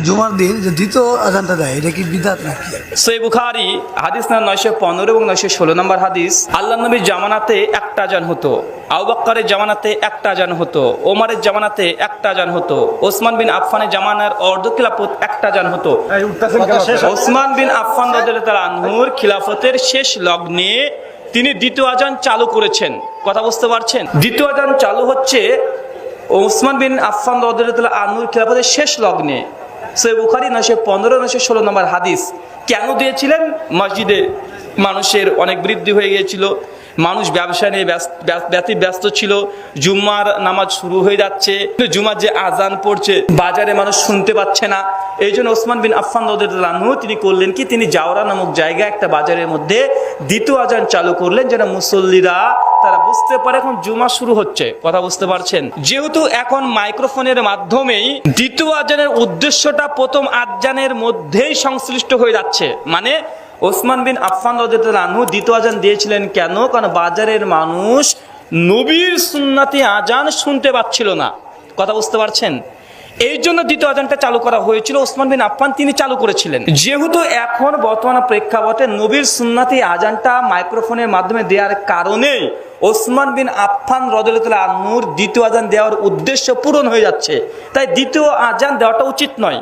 জুমার দিন যে দ্বিতীয় আজানটা দেয় এটা কি বিদআত নাকি? সহিহ বুখারী হাদিস নাম্বার 915 এবং 916 নম্বর হাদিস। আল্লাহর নবীর জামানাতে একটা আজান হতো, আবু বকরের জামানাতে একটা আজান হতো, ওমরের জামানাতে একটা আজান হতো, ওসমান বিন আফফানের জামানার অর্ধ খিলাফত একটা আজান হতো। ওসমান বিন আফফান রাদিয়াল্লাহু তাআলা আনহুর খিলাফতের শেষ লগ্নে তিনি দ্বিতীয় আজান চালু করেছেন। কথা বুঝতে পারছেন? দ্বিতীয় আজান চালু হচ্ছে ওসমান বিন আফফান রাদিয়াল্লাহু তাআলা আনহুর খিলাফতের শেষ লগ্নে। সহিহ বুখারী 915 916 নম্বর হাদিস। কেন দিয়েছিলেন? মসজিদে মানুষের অনেক বৃদ্ধি হয়ে গিয়েছিল, মানুষ ব্যবসা নিয়ে ব্যস্ত ছিল, জুম্মার নামাজ শুরু হয়ে যাচ্ছে, জুম্মার যে আজান পড়ছে বাজারে মানুষ শুনতে পাচ্ছে না। এই জন্য ওসমান বিন আফফান রাদিয়াল্লাহু আনহু তিনি করলেন কি, তিনি জাওরা নামক জায়গায় একটা বাজারের মধ্যে দ্বিতীয় আজান চালু করলেন, যেন মুসল্লিরা তারা বুঝতে পারে এখন জুমা শুরু হচ্ছে। কথা বুঝতে পারছেন? যেহেতু এখন মাইক্রোফোনের মাধ্যমেই দ্বিতীয় আজানের উদ্দেশ্যটা প্রথম আজানের মধ্যেই সংশ্লিষ্ট হয়ে যাচ্ছে। মানে ওসমান বিন আফফান রাদিয়াল্লাহু আনহু দ্বিতীয় আজান দিয়েছিলেন কেন? কারণ বাজারের মানুষ নবীর সুন্নতি আজান শুনতে পাচ্ছিল না। কথা বুঝতে পারছেন? এই জন্য দ্বিতীয় আজানটা চালু করা হয়েছিল, ওসমান বিন আফফান তিনি চালু করেছিলেন। যেহেতু এখন বর্তমান প্রেক্ষাপটে নবীর সুন্নতি আজানটা মাইক্রোফোনের মাধ্যমে দেওয়ার কারণে ওসমান বিন আফফান রাদিয়াল্লাহু আনহুর দ্বিতীয় আজান দেওয়ার উদ্দেশ্য পূরণ হয়ে যাচ্ছে, তাই দ্বিতীয় আজান দেওয়াটা উচিত নয়।